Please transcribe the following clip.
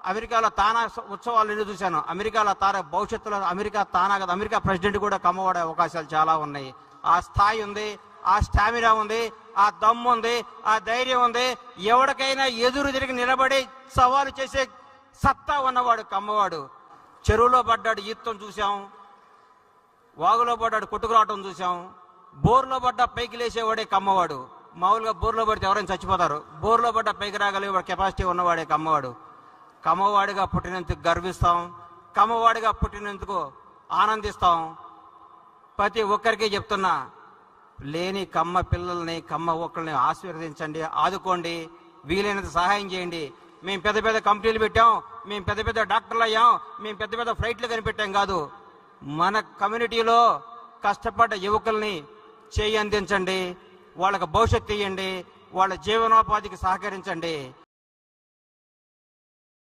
అమెరికాలో తానా ఉత్సవాలు నేను చూశాను. అమెరికాలో భవిష్యత్తులో అమెరికా ప్రెసిడెంట్ కూడా కమ్మవాడే అవకాశాలు చాలా ఉన్నాయి. ఆ స్థాయి ఉంది, ఆ స్టామినా ఉంది, ఆ దమ్ము ఉంది, ఆ ధైర్యం ఉంది. ఎవరికైనా ఎదురు తిరిగి నిలబడి సవాలు చేసే సత్తా ఉన్నవాడు కమ్మవాడు. చెరువులో పడ్డాడు ఈత్తం చూసాం, వాగులో పడ్డాడు కొట్టుకురావటం చూసాం, బోర్లో పడ్డ పైకి లేచేవాడే కమ్మవాడు. మామూలుగా బోర్లో పడితే ఎవరైనా చచ్చిపోతారు, బోర్లో పడ్డ పైకి రాగలిగే కెపాసిటీ ఉన్నవాడే కమ్మవాడు. కమ్మవాడిగా పుట్టినందుకు గర్విస్తాం, కమ్మవాడిగా పుట్టినందుకు ఆనందిస్తాం. ప్రతి ఒక్కరికి చెప్తున్నా, లేని కమ్మ పిల్లల్ని కమ్మ ఒక్కరిని ఆశీర్వదించండి, ఆదుకోండి, వీలైనంత సహాయం చేయండి. మేము పెద్ద పెద్ద కంపెనీలు పెట్టాం, మేము పెద్ద పెద్ద డాక్టర్లు అయ్యాం, మేము పెద్ద పెద్ద ఫ్లైట్లు కనిపెట్టాం కాదు. మన కమ్యూనిటీలో కష్టపడ్డ యువకుల్ని చేయి అందించండి, వాళ్ళకి భవిష్యత్తు ఇవ్వండి, వాళ్ళ జీవనోపాధికి సహకరించండి.